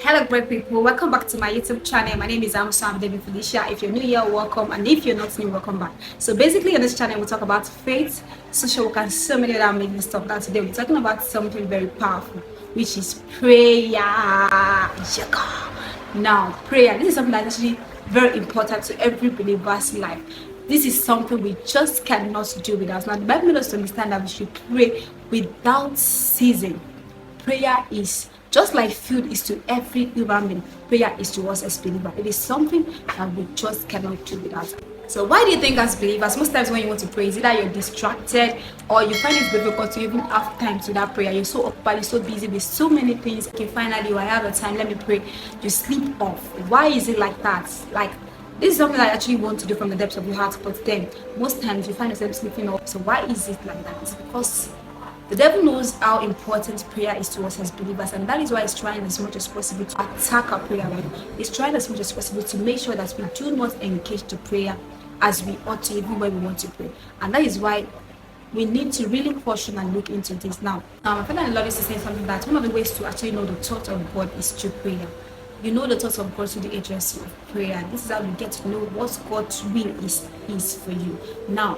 Hello, great people. Welcome back to my YouTube channel. My name is Sam David Felicia. If you're new here, welcome. And if you're not new, welcome back. So basically, on this channel, we talk about faith, social work, and so many other amazing stuff. Now, today, we're talking about something very powerful, which is prayer. Yeah. Now, prayer. This is something that's actually very important to every believer's life. This is something we just cannot do without. Now, the Bible made us to understand that we should pray without ceasing. Prayer is just like food is to every human being. Prayer is to us as believers. It is something that we just cannot do without. So why do you think as believers, most times when you want to pray, is either you're distracted or you find it difficult to even have time to that prayer. You're so occupied, you're so busy with so many things. Okay, finally, I have a time, let me pray. You sleep off. Why is it like that? Like, this is something I actually want to do from the depths of your heart, but then most times you find yourself sleeping off. So why is it like that? It's because the devil knows how important prayer is to us as believers, and that is why he's trying as much as possible to attack our prayer life. He's trying as much as possible to make sure that we do not engage the prayer as we ought to, even when we want to pray. And that is why we need to really caution and look into this. Now, I feel like the Lord is saying something that one of the ways to actually know the thought of God is through prayer. You know the thoughts of God through the agency of prayer. This is how you get to know what God's will is for you. Now,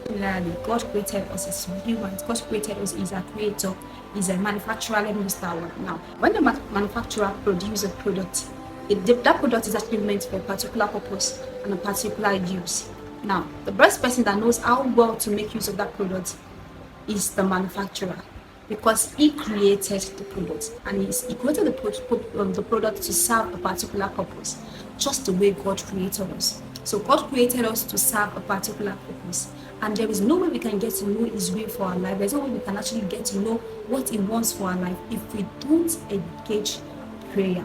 similarly, God created us as humans. God created us. He's a creator. He's a manufacturer. Let me start with now. When the manufacturer produces a product, that product is actually meant for a particular purpose and a particular use. Now, the best person that knows how well to make use of that product is the manufacturer, because he created the product, and he created the product to serve a particular purpose, just the way God created us. So God created us to serve a particular purpose, and there is no way we can get to know his will for our life. There's no way we can actually get to know what he wants for our life if we don't engage prayer.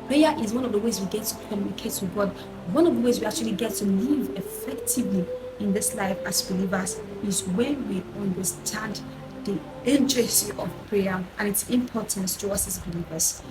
Prayer is one of the ways we get to communicate with God. One of the ways we actually get to live effectively in this life as believers is when we understand the urgency of prayer and its importance to us as believers.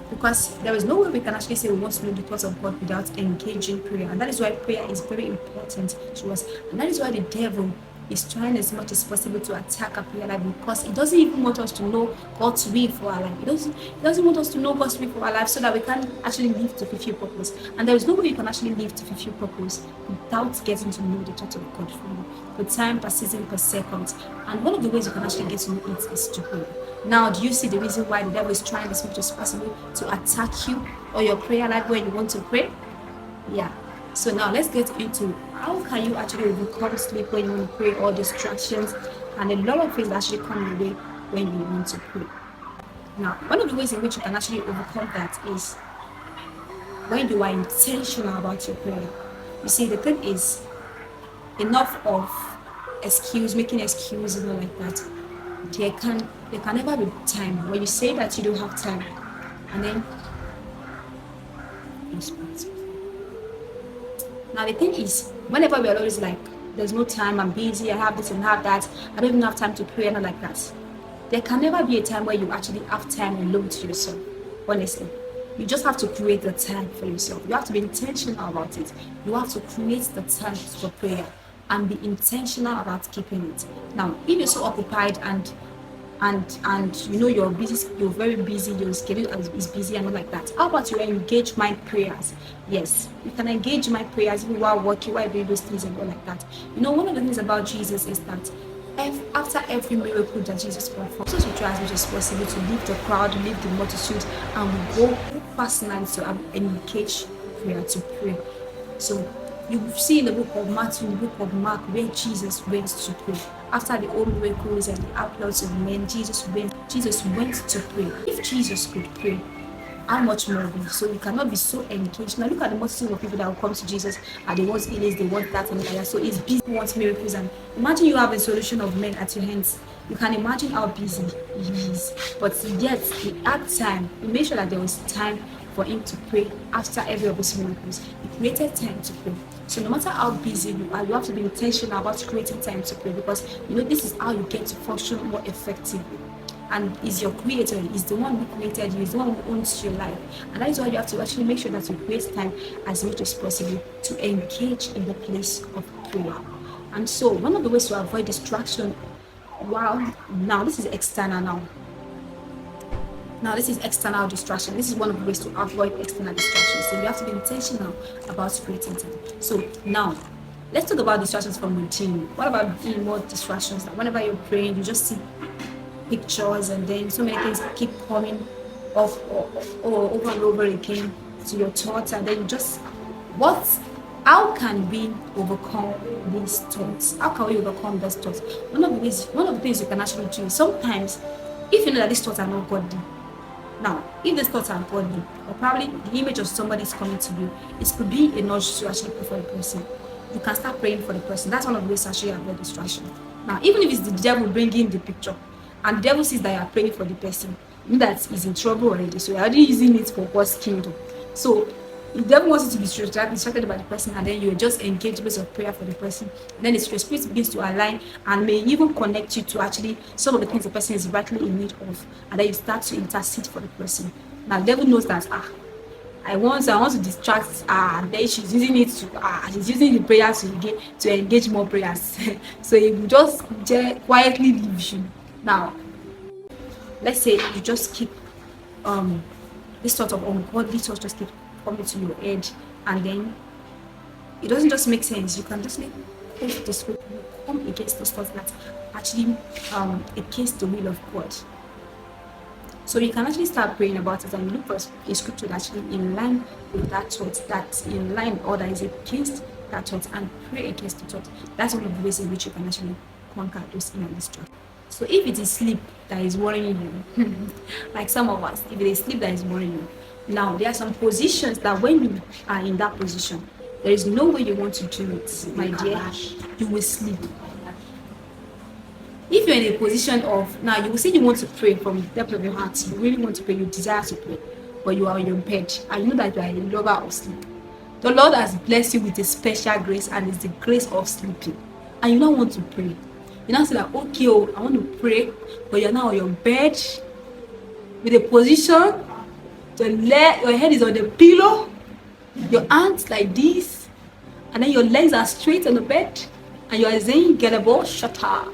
Because there is no way we can actually say we want to know the thoughts of God without engaging prayer. And that is why prayer is very important to us. And that is why the devil is trying as much as possible to attack our prayer life, because he doesn't even want us to know God's will for our life. He doesn't want us to know God's will for our life so that we can actually live to fulfill purpose. And there is no way you can actually live to fulfill purpose without getting to know the thought of God for you, per time, per season, per second. And one of the ways you can actually get to know it is to pray. Now, do you see the reason why the devil is trying as much as possible to attack you or your prayer life when you want to pray? Yeah. So now let's get into how can you actually overcome sleep when you want to pray, or distractions, and a lot of things that actually come your way when you want to pray. Now, one of the ways in which you can actually overcome that is when you are intentional about your prayer. You see, the thing is, enough of making excuses and all like that. There can never be time when you say that you don't have time, and then now the thing is, whenever we are always like, there's no time, I'm busy, I have this and have that, I don't even have time to pray and all like that. There can never be a time where you actually have time alone to yourself. Honestly, you just have to create the time for yourself. You have to be intentional about it. You have to create the time for prayer and be intentional about keeping it. Now, if you're so occupied and you know you're busy, you're very busy, your schedule is busy and all like that, how about you engage my prayers? Yes, you can engage my prayers even while working, while doing those things and all like that. You know, one of the things about Jesus is that after every miracle that Jesus performed, so we try as much as possible to leave the crowd, leave the multitude, and we go personally to engage prayer, to pray. So you see in the book of Matthew, in the book of Mark, where Jesus went to pray. After the old miracles and the applause of men, Jesus went to pray. If Jesus could pray, how much more we? So we cannot be so engaged. Now look at the multitude of people that will come to Jesus, and they want healings, they want that and that. So it's busy, wants miracles, and imagine you have a solution of men at your hands. You can imagine how busy he is. But yet he had time. He made sure that there was time for him to pray after every of those miracles. He created time to pray. So no matter how busy you are, you have to be intentional about creating time to pray, because you know this is how you get to function more effectively. And is your creator, is the one who created you, is the one who owns your life. And that is why you have to actually make sure that you create time as much as possible to engage in the place of prayer. And so one of the ways to avoid distraction, now this is external now. Now, this is external distraction. This is one of the ways to avoid external distraction. So you have to be intentional about creating time. So now, let's talk about distractions from routine. What about more distractions? That whenever you're praying, you just see pictures, and then so many things keep coming off or over and over again to your thoughts, and then you just what how can we overcome these thoughts? How can we overcome these thoughts? One of the things you can actually do is sometimes, if you know that these thoughts are not godly. Now, if these thoughts are godly, or probably the image of somebody is coming to you, it could be a nudge to actually pray for the person. You can start praying for the person. That's one of the ways to actually avoid distraction. Now, even if it's the devil bringing the picture, and the devil sees that you are praying for the person, you know that he's in trouble already. So you're already using it for God's kingdom. So the devil wants you to be distracted by the person, and then you just engage with of prayer for the person. And then the spirit begins to align and may even connect you to actually some of the things the person is rightly in need of, and then you start to intercede for the person. Now the devil knows that I want to distract and then she's using it to she's using the prayers to engage more prayers. So he will just quietly leave you. Now, let's say you just keep this sort of ungodly thoughts just keep coming to your head, and then it doesn't just make sense. You can just post this way, come against those thoughts that actually against the will of God. So you can actually start praying about it and look for a scripture that's actually in line with that thought, that's in line or that is against that thought, and pray against the thought. That's one of the ways in which you can actually conquer those inner distractions. So if it is sleep that is worrying you, like some of us, if it is sleep that is worrying you, now there are some positions that when you are in that position, there is no way you want to do it, my dear. You will sleep. If you're in a position of, now you will say you want to pray from the depth of your heart, you really want to pray, you desire to pray, but you are on your bed and you know that you are a lover of sleep. The Lord has blessed you with a special grace, and it's the grace of sleeping, and you don't want to pray. You now say that, okay, I want to pray, but you're now on your bed with a position, your head is on the pillow, your hands like this, and then your legs are straight on the bed, and you are saying, get a ball, shut up.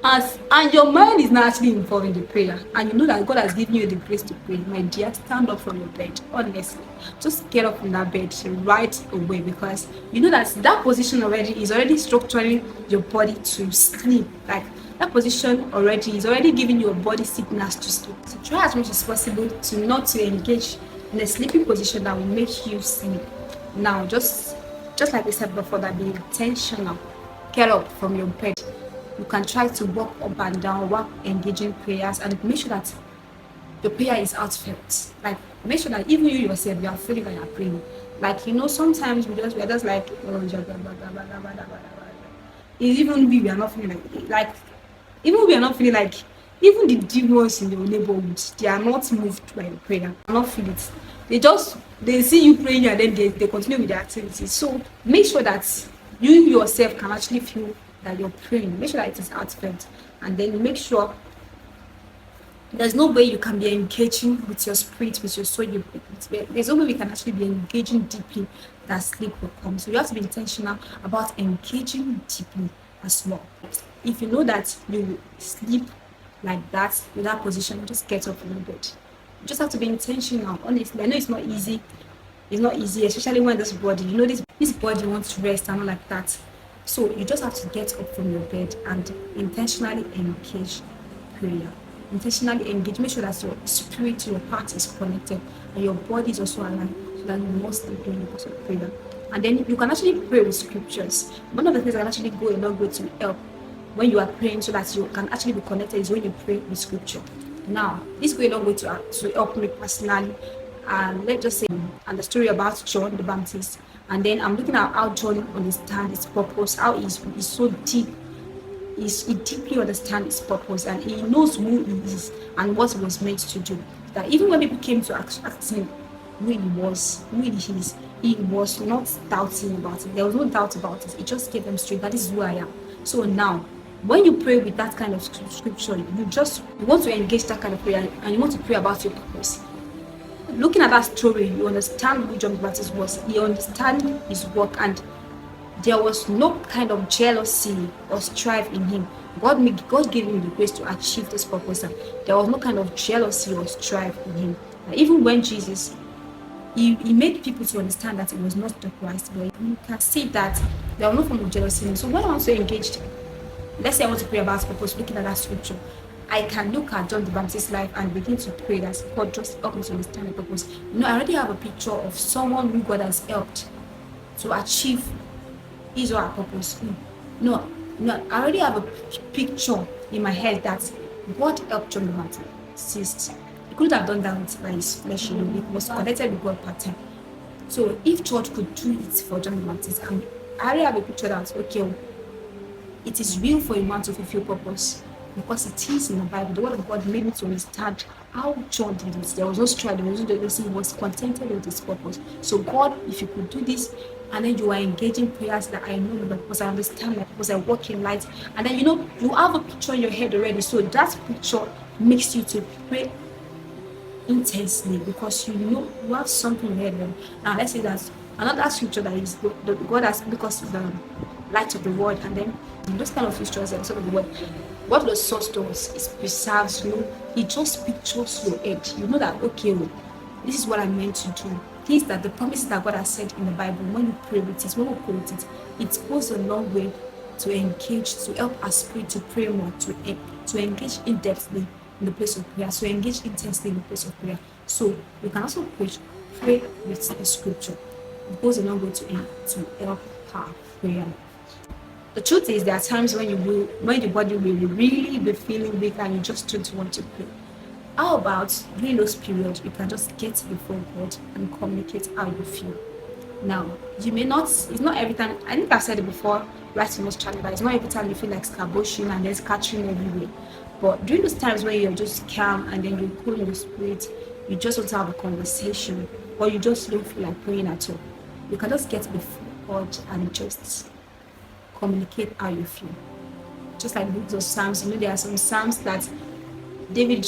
And your mind is not actually involved in the prayer, and you know that God has given you the grace to pray. My dear, stand up from your bed. Honestly, just get up from that bed right away, because you know that position already is already structuring your body to sleep. Like that position already is already giving your body signals to sleep. So try as much as possible to not to engage in a sleeping position that will make you sleep. Now, just like we said before, that be intentional. Get up from your bed. You can try to walk up and down while engaging prayers, and make sure that your prayer is heartfelt. Like make sure that even you yourself, you are feeling that you are praying. Like sometimes we are just like even we are not feeling like even we are not feeling like even the demons in your neighborhood, they are not moved by your prayer. They not feel it. They see you praying, and then they continue with their activities. So make sure that you yourself can actually feel that you're praying. Make sure that it is heartfelt, and then make sure there's no way you can be engaging with your spirit, with your soul. There's no way we can actually be engaging deeply that sleep will come. So you have to be intentional about engaging deeply as well. If you know that you sleep like that, in that position, just get up from the bed. You just have to be intentional. Honestly, I know it's not easy. It's not easy, especially when this body, this body wants to rest and all like that. So you just have to get up from your bed and intentionally engage prayer. Intentionally engage. Make sure that your spirit, your heart is connected, and your body is also aligned, so that you must be doing the course of prayer. And then you can actually pray with scriptures. One of the things that can actually go a long way to help when you are praying, so that you can actually be connected, is when you pray with scripture. Now, this goes a long way to help me personally. And let's just say, and the story about John the Baptist. And then I'm looking at how John understands his purpose, how he's so deep. He deeply understands his purpose, and he knows who he is and what he was meant to do. That even when people came to ask him who he is, he was not doubting about it. There was no doubt about it. He just gave them straight, that is who I am. So now, when you pray with that kind of scripture, you want to engage that kind of prayer, and you want to pray about your purpose. Looking at that story, you understand who John the Baptist was. You understand his work, and there was no kind of jealousy or strife in him. God gave him the grace to achieve this purpose, and there was no kind of jealousy or strife in him. And even when Jesus, he made people to understand that it was not the Christ, but you can see that there was no form of jealousy in him. So when I'm also engaged, let's say I want to pray about purpose, looking at that scripture, I can look at John the Baptist's life and begin to pray that God just help me to understand the purpose. I already have a picture of someone who God has helped to achieve his or her purpose. I already have a picture in my head that God helped John the Baptist. He could have done that by his flesh, he was connected with God part time. So if church could do it for John the Baptist, and I already have a picture that, okay, it is real for a man to fulfill purpose because it is in the Bible. The word of God made me to understand how John did it. There was no strife, there was no jealousy, he was contented with his purpose. So God, if you could do this, and then you are engaging prayers that I know because I understand that because I walk in light, and then you have a picture in your head already. So that picture makes you to pray intensely because you have something in your head. Now let's say that another scripture that is the God has, because the light of the world, and then those kind of scriptures and sort of the word, what the source does is preserves you. It just pictures your head. You know that, okay, this is what I meant to do. Things that the promises that God has said in the Bible, when you pray with it, when we pray with it, it goes a long way to engage, to help our spirit to pray more, to engage in depthly in the place of prayer, so engage intensely in the place of prayer. So you can also pray with the scripture. It goes a long way to help our prayer. The truth is, there are times when the body will really be feeling weak and you just don't want to pray. How about during those periods, you can just get before God and communicate how you feel. Now, you may not, it's not every time, I think I've said it before, right in this channel, that it's not every time you feel like scaboshing and there's catching everywhere. But during those times when you're just calm and then you cool in your spirit, you just want to have a conversation, or you just don't feel like praying at all, you can just get before God and just communicate how you feel. Just like those Psalms, there are some Psalms that David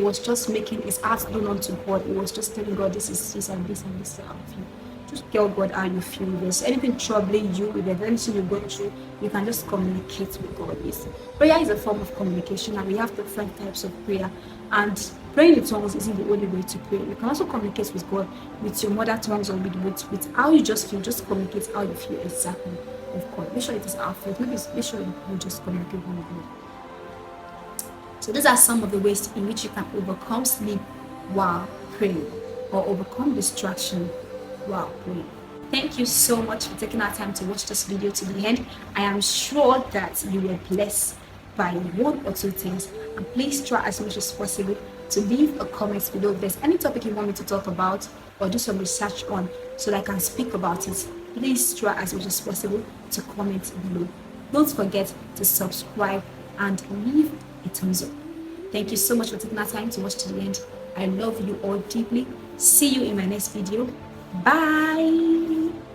was just making his heart known unto God. He was just telling God, this is this and this and this how I feel. Just tell God how you feel. If there's anything troubling you, if there's anything you're going through, you can just communicate with God. Prayer is a form of communication, and we have different types of prayer. And praying in tongues isn't the only way to pray. You can also communicate with God with your mother tongues or with how you just feel. Just communicate how you feel exactly with God. Make sure it is our faith. Make sure you just communicate with God. So these are some of the ways in which you can overcome sleep while praying, or overcome distraction while praying. Thank you so much for taking our time to watch this video to the end. I am sure that you were blessed by one or two things, and please try as much as possible to leave a comment below if there's any topic you want me to talk about or do some research on so that I can speak about it. Please try as much as possible to comment below. Don't forget to subscribe and leave a thumbs up. Thank you so much for taking our time to watch to the end. I love you all deeply. See you in my next video. Bye.